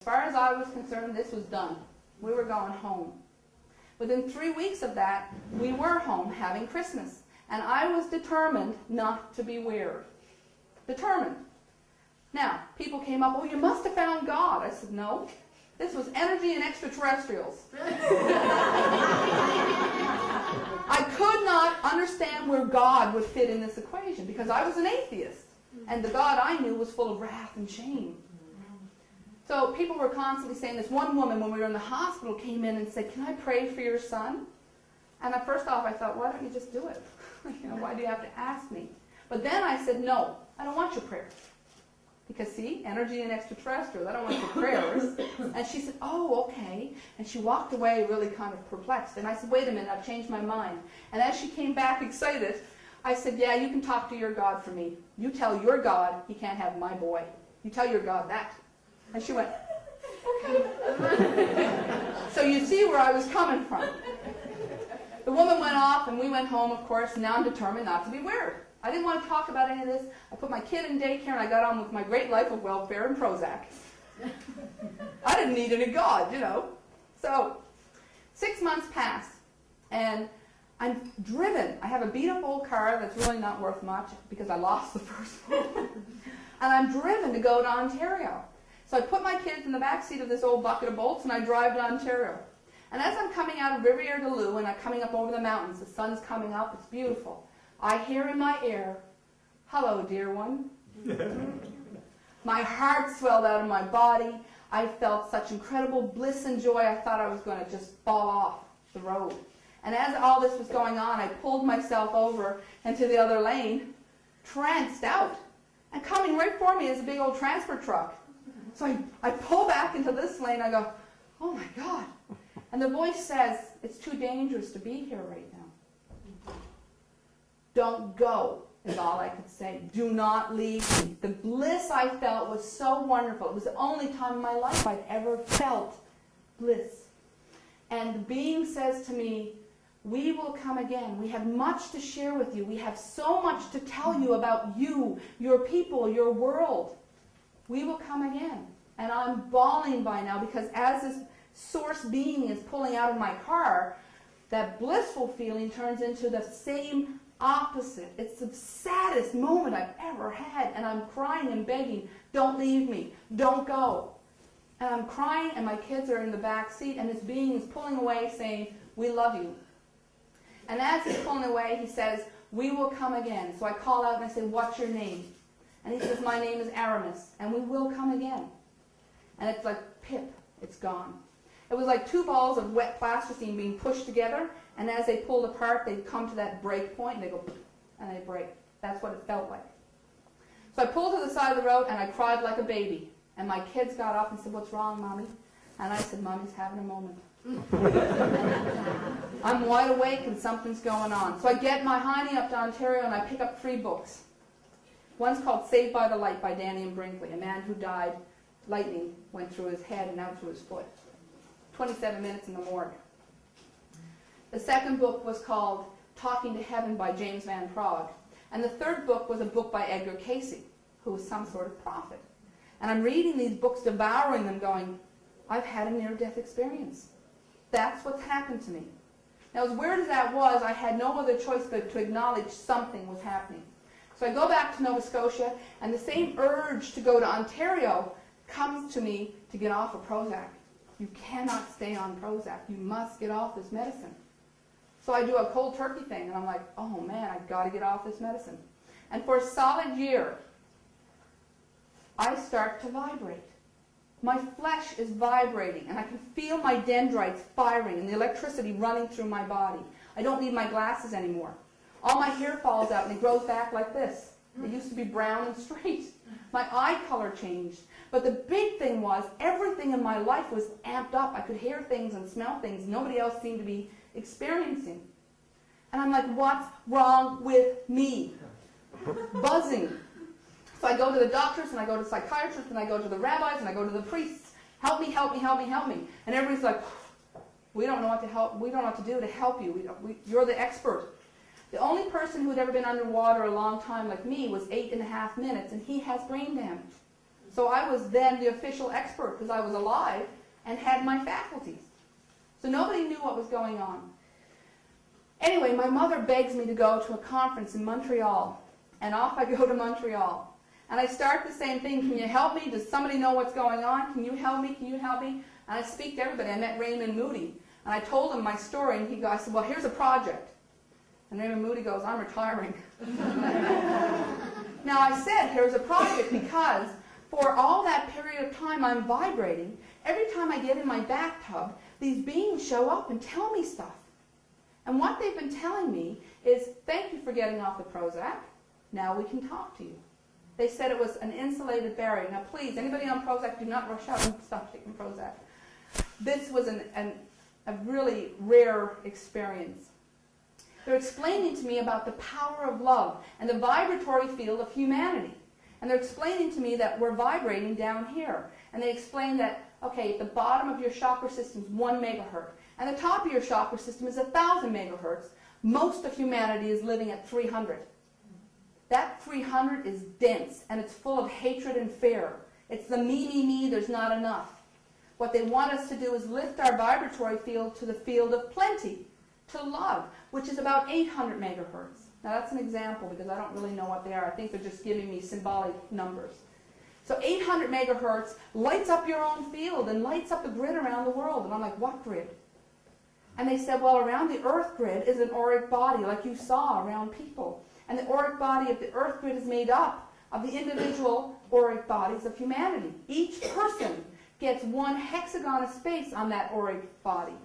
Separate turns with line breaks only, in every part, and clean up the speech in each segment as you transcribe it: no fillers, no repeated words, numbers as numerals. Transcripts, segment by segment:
far as I was concerned, this was done. We were going home. Within 3 weeks of that, we were home having Christmas. And I was determined not to be weird. Determined. Now, people came up, oh, you must have found God. I said, no. This was energy and extraterrestrials. I could not understand where God would fit in this equation because I was an atheist. And the God I knew was full of wrath and shame. So people were constantly saying this. One woman, when we were in the hospital, came in and said, can I pray for your son? And at first off, I thought, why don't you just do it? Why do you have to ask me? But then I said, no, I don't want your prayers. Because, see, energy and extraterrestrial, I don't want your prayers. And she said, oh, okay. And she walked away really kind of perplexed. And I said, wait a minute, I've changed my mind. And as she came back excited, I said, yeah, you can talk to your God for me. You tell your God he can't have my boy. You tell your God that. And she went, okay. So you see where I was coming from. The woman went off, and we went home, of course. Now I'm determined not to be weird. I didn't want to talk about any of this. I put my kid in daycare, and I got on with my great life of welfare and Prozac. I didn't need any God, you know. So 6 months passed, and I'm driven. I have a beat-up old car that's really not worth much because I lost the first one. And I'm driven to go to Ontario. So I put my kids in the back seat of this old bucket of bolts, and I drive to Ontario. And as I'm coming out of Rivière-du-Loup, and I'm coming up over the mountains, the sun's coming up, it's beautiful. I hear in my ear, hello, dear one. My heart swelled out of my body. I felt such incredible bliss and joy, I thought I was going to just fall off the road. And as all this was going on, I pulled myself over into the other lane, tranced out. And coming right for me is a big old transfer truck. So I pull back into this lane, I go, oh my God. And the voice says, it's too dangerous to be here right now. Don't go, is all I could say. Do not leave me. The bliss I felt was so wonderful. It was the only time in my life I'd ever felt bliss. And the being says to me, we will come again. We have much to share with you. We have so much to tell you about you, your people, your world. We will come again. And I'm bawling by now because as this source being is pulling out of my car, that blissful feeling turns into the same opposite. It's the saddest moment I've ever had, and I'm crying and begging, don't leave me, don't go. And I'm crying, and my kids are in the back seat, and this being is pulling away saying, we love you. And as he's pulling away, he says, we will come again. So I call out and I say, what's your name? And he says, my name is Aramis, and we will come again. And it's like pip, it's gone. It was like two balls of wet plasticine being pushed together, and as they pulled apart, they'd come to that break point, and they go, and they break. That's what it felt like. So I pulled to the side of the road, and I cried like a baby. And my kids got up and said, what's wrong, Mommy? And I said, Mommy's having a moment. I'm wide awake, and something's going on. So I get my hiney up to Ontario, and I pick up 3 books. One's called Saved by the Light by Danny and Brinkley, a man who died. Lightning went through his head and out through his foot. 27 minutes in the morgue. The second book was called Talking to Heaven by James Van Praagh. And the third book was a book by Edgar Cayce, who was some sort of prophet. And I'm reading these books, devouring them, going, I've had a near-death experience. That's what's happened to me. Now, as weird as that was, I had no other choice but to acknowledge something was happening. So I go back to Nova Scotia, and the same urge to go to Ontario comes to me to get off of Prozac. You cannot stay on Prozac. You must get off this medicine. So I do a cold turkey thing, and I'm like, oh man, I've got to get off this medicine. And for a solid year, I start to vibrate. My flesh is vibrating, and I can feel my dendrites firing and the electricity running through my body. I don't need my glasses anymore. All my hair falls out, and it grows back like this. It used to be brown and straight. My eye color changed. But the big thing was, everything in my life was amped up. I could hear things and smell things nobody else seemed to be experiencing. And I'm like, what's wrong with me? Buzzing. So I go to the doctors, and I go to psychiatrists, and I go to the rabbis, and I go to the priests. Help me, help me, help me, help me. And everybody's like, we don't know what to help. We don't know what to do to help you. You're the expert. The only person who had ever been underwater a long time like me was 8.5 minutes, and he has brain damage. So So I was then the official expert because I was alive and had my faculties. So nobody knew what was going on. Anyway, my mother begs me to go to a conference in Montreal. And off I go to Montreal. And I start the same thing. Can you help me? Does somebody know what's going on? Can you help me? Can you help me? And I speak to everybody. I met Raymond Moody. And I told him my story. And I said, well, here's a project. And Raymond Moody goes, I'm retiring. Now I said, here's a project because for all that period of time I'm vibrating. Every time I get in my bathtub, these beings show up and tell me stuff. And what they've been telling me is, thank you for getting off the Prozac. Now we can talk to you. They said it was an insulated barrier. Now please, anybody on Prozac, do not rush out and stop taking Prozac. This was a really rare experience. They're explaining to me about the power of love and the vibratory field of humanity. And they're explaining to me that we're vibrating down here. And they explain that, okay, at the bottom of your chakra system is 1 megahertz. And the top of your chakra system is 1,000 megahertz. Most of humanity is living at 300. That 300 is dense, and it's full of hatred and fear. It's the me, there's not enough. What they want us to do is lift our vibratory field to the field of plenty, to love, which is about 800 megahertz. Now that's an example because I don't really know what they are. I think they're just giving me symbolic numbers. So 800 megahertz lights up your own field and lights up the grid around the world. And I'm like, what grid? And they said, well, around the Earth grid is an auric body, like you saw around people. And the auric body of the Earth grid is made up of the individual auric bodies of humanity. Each person gets 1 hexagon of space on that auric body.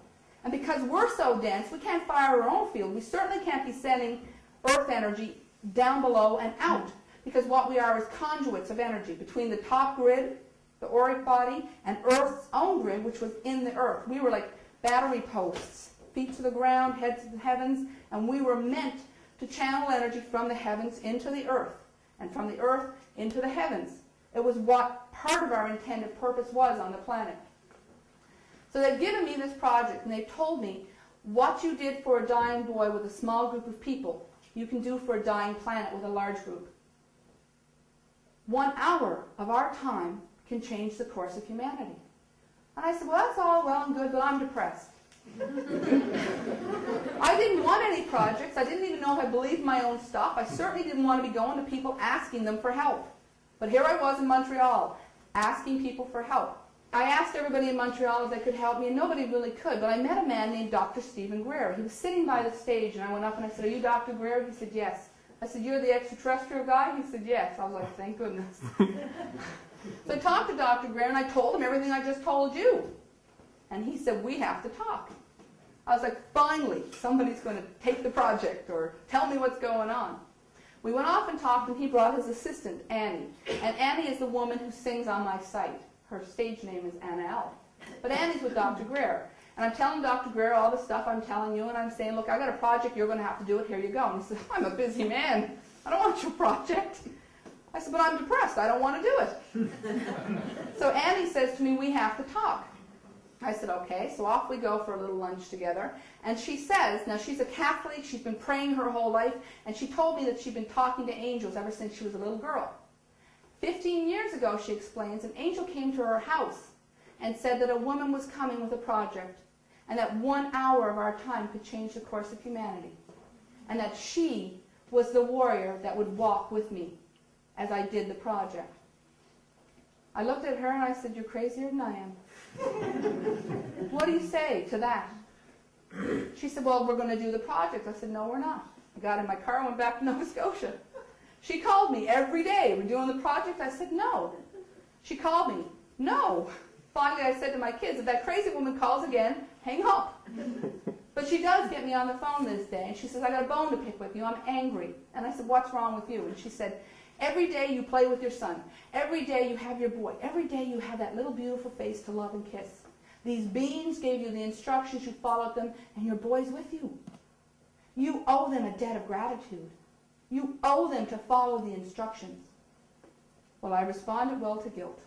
And because we're so dense, we can't fire our own field. We certainly can't be sending Earth energy down below and out. Because what we are is conduits of energy between the top grid, the auric body, and Earth's own grid, which was in the Earth. We were like battery posts, feet to the ground, head to the heavens, and we were meant to channel energy from the heavens into the Earth, and from the Earth into the heavens. It was what part of our intended purpose was on the planet. So they've given me this project, and they've told me what you did for a dying boy with a small group of people, you can do for a dying planet with a large group. 1 hour of our time can change the course of humanity. And I said, well, that's all well and good, but I'm depressed. I didn't want any projects. I didn't even know if I believed my own stuff. I certainly didn't want to be going to people asking them for help. But here I was in Montreal, asking people for help. I asked everybody in Montreal if they could help me, and nobody really could. But I met a man named Dr. Stephen Greer. He was sitting by the stage, and I went up and I said, are you Dr. Greer? He said, yes. I said, you're the extraterrestrial guy? He said, yes. I was like, thank goodness. So I talked to Dr. Greer, and I told him everything I just told you. And he said, we have to talk. I was like, finally, somebody's going to take the project or tell me what's going on. We went off and talked, and he brought his assistant, Annie. And Annie is the woman who sings on my site. Her stage name is Anna L. But Annie's with Dr. Greer. And I'm telling Dr. Greer all the stuff I'm telling you, and I'm saying, look, I got a project, you're going to have to do it, here you go. And he said, I'm a busy man. I don't want your project. I said, but I'm depressed. I don't want to do it. So Annie says to me, we have to talk. I said, okay. So off we go for a little lunch together. And she says, now she's a Catholic. She's been praying her whole life. And she told me that she'd been talking to angels ever since she was a little girl. 15 years ago, she explains, an angel came to her house and said that a woman was coming with a project and that 1 hour of our time could change the course of humanity. And that she was the warrior that would walk with me as I did the project. I looked at her and I said, you're crazier than I am. What do you say to that? She said, well, we're going to do the project. I said, no, we're not. I got in my car and went back to Nova Scotia. She called me every day. We're doing the project. I said, no. She called me. No. Finally, I said to my kids, if that crazy woman calls again, hang up. But she does get me on the phone this day, and she says, I got a bone to pick with you. I'm angry. And I said, what's wrong with you? And she said, every day you play with your son. Every day you have your boy. Every day you have that little beautiful face to love and kiss. These beings gave you the instructions, you followed them, and your boy's with you. You owe them a debt of gratitude. You owe them to follow the instructions. Well, I responded well to guilt.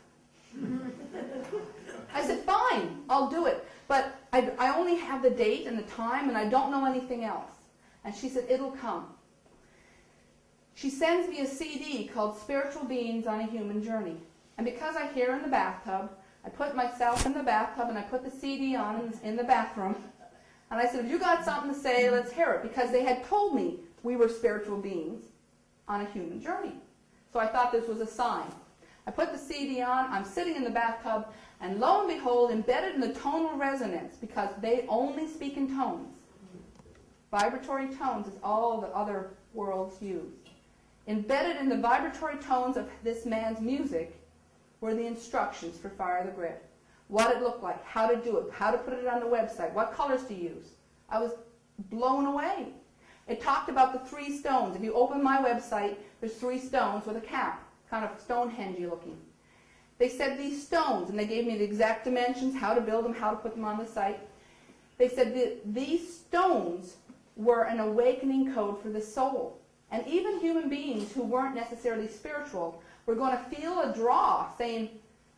I said, fine, I'll do it. But I only have the date and the time, and I don't know anything else. And she said, it'll come. She sends me a CD called Spiritual Beings on a Human Journey. And because I hear in the bathtub, I put myself in the bathtub and I put the CD on in the bathroom. And I said, if you got something to say, let's hear it. Because they had told me we were spiritual beings on a human journey. So I thought this was a sign. I put the CD on, I'm sitting in the bathtub, and lo and behold, embedded in the tonal resonance, because they only speak in tones. Vibratory tones is all the other worlds use. Embedded in the vibratory tones of this man's music were the instructions for Fire the Grid. What it looked like, how to do it, how to put it on the website, what colors to use. I was blown away. It talked about the 3 stones. If you open my website, there's 3 stones with a cap, kind of Stonehenge looking. They said these stones, and they gave me the exact dimensions, how to build them, how to put them on the site. They said that these stones were an awakening code for the soul. And even human beings who weren't necessarily spiritual were going to feel a draw, saying,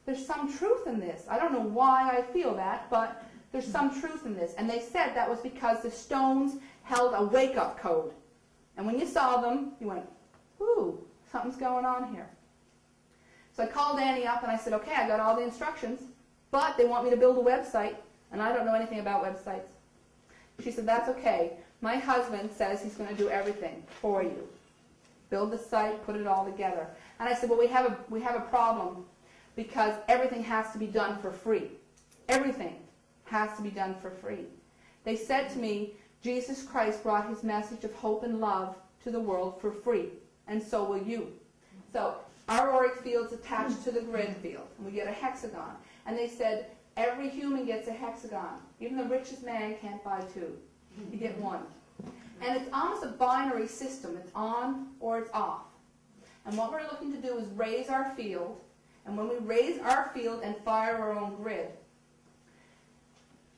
there's some truth in this. I don't know why I feel that, but there's some truth in this. And they said that was because the stones held a wake-up code. And when you saw them, you went, ooh, something's going on here. So I called Annie up and I said, okay, I got all the instructions, but they want me to build a website, and I don't know anything about websites. She said, that's okay. My husband says he's going to do everything for you. Build the site, put it all together. And I said, well, we have a problem, because everything has to be done for free. Everything has to be done for free. They said to me, Jesus Christ brought his message of hope and love to the world for free, and so will you. So our auric field's attached to the grid field, and we get a hexagon. And they said, every human gets a hexagon. Even the richest man can't buy 2. You get 1. And it's almost a binary system. It's on or it's off. And what we're looking to do is raise our field. And when we raise our field and fire our own grid,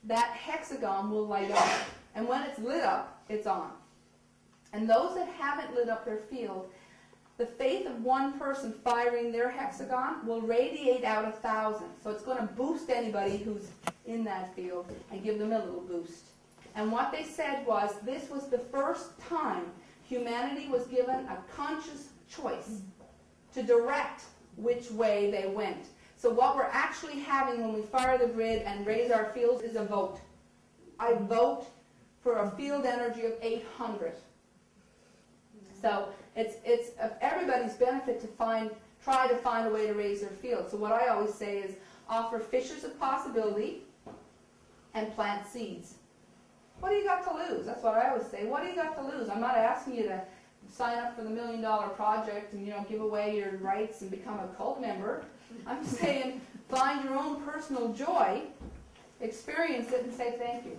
that hexagon will light up. And when it's lit up, it's on. And those that haven't lit up their field, the faith of one person firing their hexagon will radiate out 1,000. So it's going to boost anybody who's in that field and give them a little boost. And what they said was, this was the first time humanity was given a conscious choice to direct which way they went. So what we're actually having when we fire the grid and raise our fields is a vote. I vote for a field energy of 800. So it's of everybody's benefit to try to find a way to raise their field. So what I always say is, offer fissures of possibility and plant seeds. What do you got to lose? That's what I always say. What do you got to lose? I'm not asking you to sign up for the $1 Million Project and, give away your rights and become a cult member. I'm saying find your own personal joy, experience it, and say thank you.